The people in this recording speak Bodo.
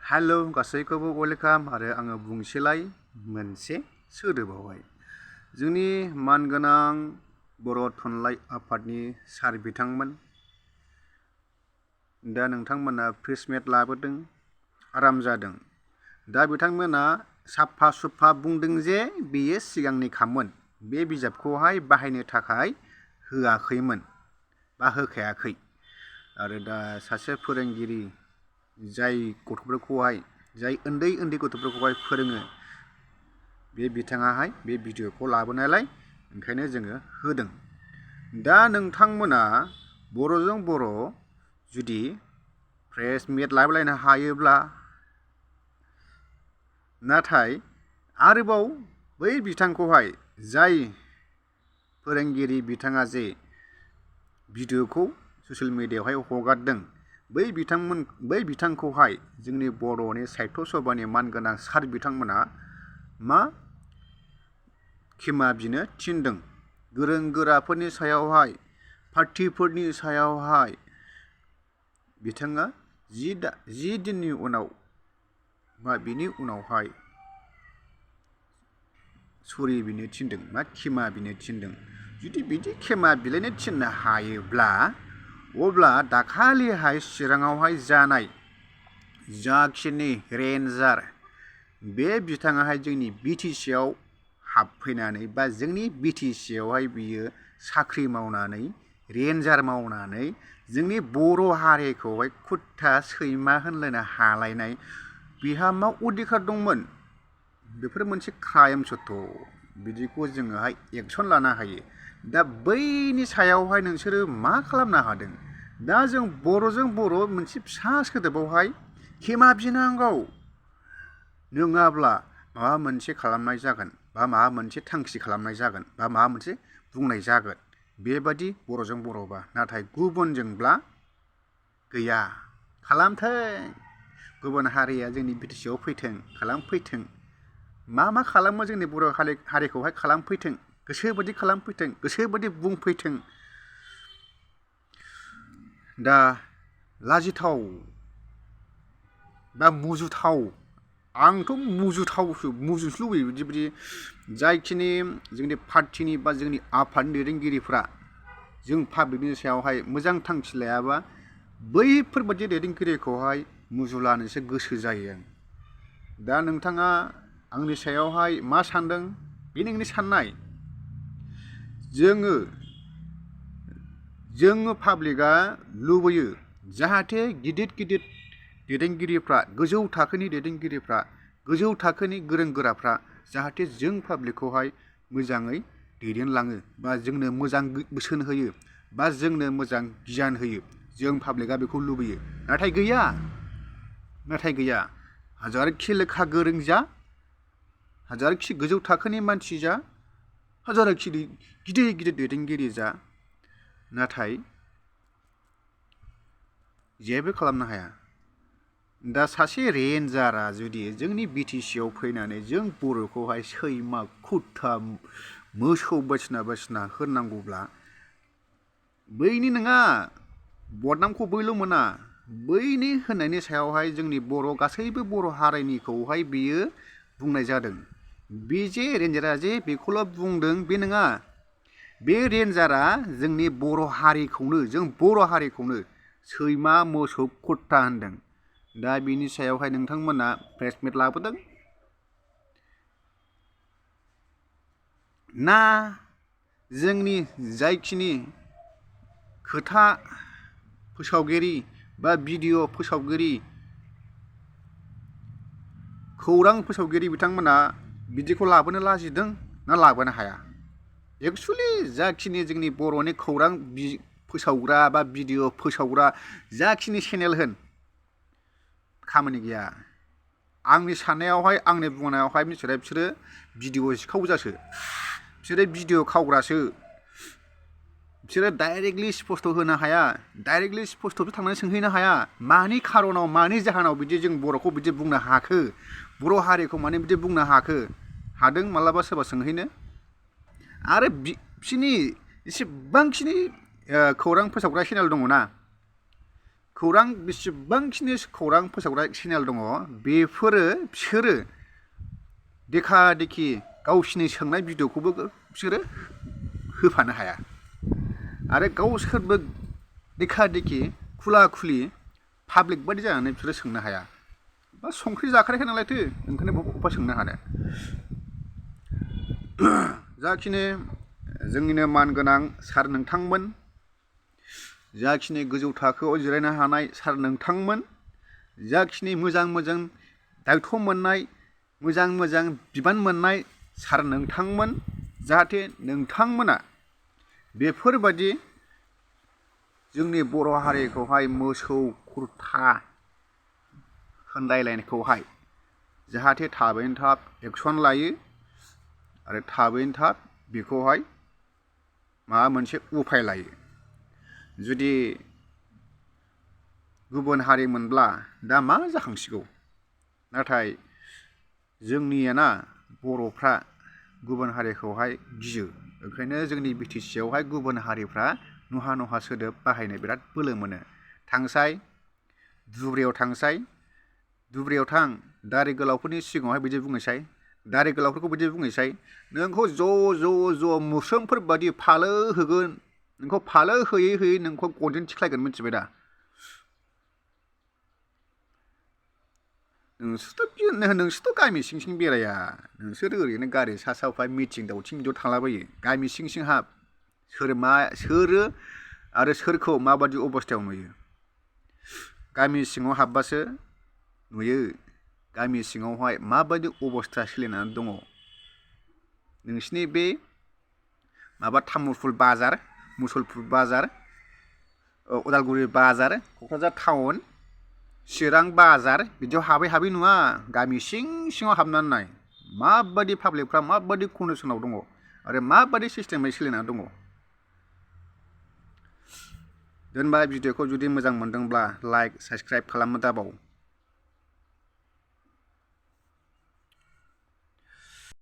हेलो गासैखौबो वेलकाम आरो आङो बुंसेलाय मोनसे सोदोबावहाय जोंनि मानगोनां बर' थुनलाइ आफादनि सार बिथांमोन दा नोंथांमोना प्रेस मिट लाबोदों आराम जादों। दा बिथांमोना साफा सुफा बुंदों जे बेयो सिगांनि खामोन, बे बिजाबखौहाय बाहायनो थाखाय होआखैमोन बा होखायाखै। आरो दा सासे फोरोंगिरि जाय गथ'फोरखौहाय जाय उन्दै गथ'फोरखौहाय फोरोङो बे बिथाङाहाय बे भिडिअखौ लाबोनायलाय ओंखायनो जोङो होदों। दा नोंथांमोना बर'जों बर' जुदि प्रेस मिट लाबोलायनो हायोब्ला, नाथाय आरोबाव बै बिथांखौहाय जाय फोरोंगिरि बिथाङा जे भिडिअखौ ससियेल मिडियायावहाय हगारदों, बै बिथांखौहाय जोंनि बर'नि साहित्य सभानि मानगोनां सार बिथांमोना मा क्षमा बिनो थिनदों। गोरों गोराफोरनि सायावहाय, पार्टिफोरनि सायावहाय बिथाङा 10 दिननि उनाव बा बिनि उनावहाय सरि बिनो थिनदों, मा क्षमा बिनो थिनदों। जुदि बिदि क्षमा बिलाइनो थिननो हायोब्ला अब्ला दाखालिहाय चिराङावहाय जानाय जाखिनि रेन्जार बे बिथाङाहाय जोंनि बिटिसिआव हाबफैनानै बा जोंनि बिटिसिआवहाय बियो साख्रि मावनानै रेन्जार मावनानै जोंनि बर' हारिखौहाय कुत्ता सैमा होनलायनो हालायनाय बिहा मा अधिकार दंमोन? बेफोर मोनसे क्राइमसोथ', बिदिखौ जोङोहाय एक्सन लानो हायो। दा बैनि सायावहाय नोंसोरो मा खालामनो हादों? दा जों बर'जों बर' मोनसे फिसा सोदोबावहाय क्षमा बिनांगौ, नङाब्ला माबा मोनसे खालामनाय जागोन बा माबा मोनसे थांखि खालामनाय जागोन बा माबा मोनसे बुंनाय जागोन बेबादि बर'जों बर'बा। नाथाय गुबुनजोंब्ला गैया, खालामथों, गुबुन हारिया जोंनि बिटिसिआव फैथों, खालामफैथों, मा खालामो जोंनि बर' हारिखौहाय खालामफैथों, गोसोबादि खालामफैथों, गोसोबादि बुंफैथों। दा लाजिथाव बा मुजुथाव, आंथ' मुजुनोसो लुबैयो बिदि जायखिनि जोंनि पार्टिनि बा जोंनि आफादनि दैदेनगिरिफ्रा जों पाब्लिकनि सायावहाय मोजां थांखि लायाबा बैफोरबादि दैदेनगिरिखौहाय मुजुलानोसो गोसो जायो आं। दा नोंथाङा आंनि सायावहाय मा सानदों बे नोंनि साननाय। जोङो पाब्लिकआ लुबैयो जाहाथे गिदिर दैदेनगिरिफ्रा, गोजौ थाखोनि दैदेनगिरिफ्रा, गोजौ थाखोनि गोरों गोराफ्रा जाहाथे जों पाब्लिकखौहाय मोजाङै दैदेनलाङो बा जोंनो मोजां बोसोन होयो बा जोंनो मोजां गियान होयो। जों पाब्लिकआ बेखौ लुबैयो। नाथाय गैया, हाजारखि लेखा गोरों जा, हाजारखि गोजौ थाखोनि मानसि जा, हाजारखि गिदिर दैदेनगिरि जा, नाथाय जेबो खालामनो हाया। दा सासे रेन्जारा जुदि जोंनि बिटिसिआव फैनानै जों बर'खौहाय सैमा, कुत्ता, मोसौ बायदिसिना होननांगौब्ला बैनि नङा, बदनामखौ बैल' मोना, बैनि होननायनि सायावहाय जोंनि गासैबो बर' हारिनिखौहाय बियो बुंनाय जादों। बे जे रेन्जारा जे बेखौल' बुंदों बे नङा, बे रेन्जारा जोंनि जों बर' हारिखौनो सैमा, मोसौ, कुत्ता होनदों। दा बिनि सायावहाय नोंथांमोना प्रेस मिट लाबोदों ना जोंनि जायखिनि खोथा फोसावगिरि बा भिडिअ फोसावगिरि, खौरां फोसावगिरि बिथांमोना बिदिखौ लाबोनो लाजिदों ना लाबोनो हाया? एक्सुवेलि जाखिनि जोंनि बर'नि खौरां फोसावग्रा बा भिडिअ फोसावग्रा जाखिनि चेनेल होन, खामानि गैया। आंनि साननायावहाय, आंनि बुंनायावहाय बिसोरो भिडिअ सिखावग्रासो, बिसोरो भिडिअ खावग्रासो। बिसोरो डाइरेक्टलि स्पस्ट होनो हाया, डाइरेक्टलि स्पस्ट थांनानै सोंहैनो हाया मानि खारनाव, मानि जाहोनाव बिदि जों बर'खौ बिदि बुंनो हाखो, बर' हारिखौ माने बिदि बुंनो हादों मालाबा सोरबा सोंहैनो। आरो बिसोरनि एसेबांखिनि खौरां फोसावग्रा चेनेल दङ ना, खौरां बेसेबांखिनि खौरां फोसावग्रा चेनेल दङ बिसोरो देखा देखि गावसिनि सोंनाय भिडिअखौबो बिसोरो होफानो हाया आरो गावसोरबो देखा देखि खुला खुलि पाब्लिक बादि जानानै बिसोरो सोंनो हाया बा संख्रि जाखाराखै नालायथो ओंखायनो बबेबा सोंनो हानो जाखिनि जोंनिनो मानगोनां सार नोंथांमोन जाखिनि गोजौ थाखोआव जिरायनो हानाय सार नोंथांमोन जाखिनि मोजां मोजां दायथ' मोननाय मोजां मोजां बिबान मोननाय सार नोंथांमोन जाहाथे नोंथांमोना बेफोरबादि जोंनि बर' हारिखौहाय मोसौ खुरथा होनलायलायनायखौहाय जाहाथे थाबैनो थाब एक्सन लायो आरो थाबैनो थाब बेखौहाय माबा मोनसे उफाय लायो जुदि गुबुन हारिमोनब्ला दा मा जाखांसिगौ नाथाय जोंनियाना बर'फ्रा गुबुन हारिखौहाय गियो ओंखायनो जोंनि BTC आवहाय गुबुन हारिफ्रा नहा नहा सोदोब बाहायनो बिराद बोलो मोनो थांसाय दुब्रियाव थांसाय दुब्रियाव थां दारि गोलावफोरनि सिगाङावहाय बिदि बुंनोसै दारि गोलावफोरखौ बिदि बुंनोसै नोंखौ ज' मोस्रोमफोर बादि फालो होगोन नोंखौ फालो होयै होयै नोंखौ गनजों थिख्लायगोन मिथिबाय दा नोंसोरथ' गामि सिं सिं बेराया नोंसोर ओरैनो गारि सा सायावहाय मिटिं दावथिं बिदियाव थांलाबायो गामि सिं सिं हाब सोरो आरो सोरखौ माबादि अबस्थायाव नुयो गामि सिङाव हाबबासो नुयो गामि सिङावहाय माबायदि अबस्था सोलिनानै दङ नोंसिनि बे माबा तामुलपुर बाजार मुसलपुर बाजार उदालगुरि बाजार क'क्राझार टाउन चिरां बाजार बिदियाव हाबै नङा गामि सिं सिङाव हाबनानै नाय माबायदि पाब्लिकफ्रा माबायदि कन्डिसनाव दङ आरो माबायदि सिस्टेमै सोलिनानै दङ दोनबाय भिडिअखौ जुदि मोजां मोनदोंब्ला लाइक साबस्क्राइब खालामनो दाबाव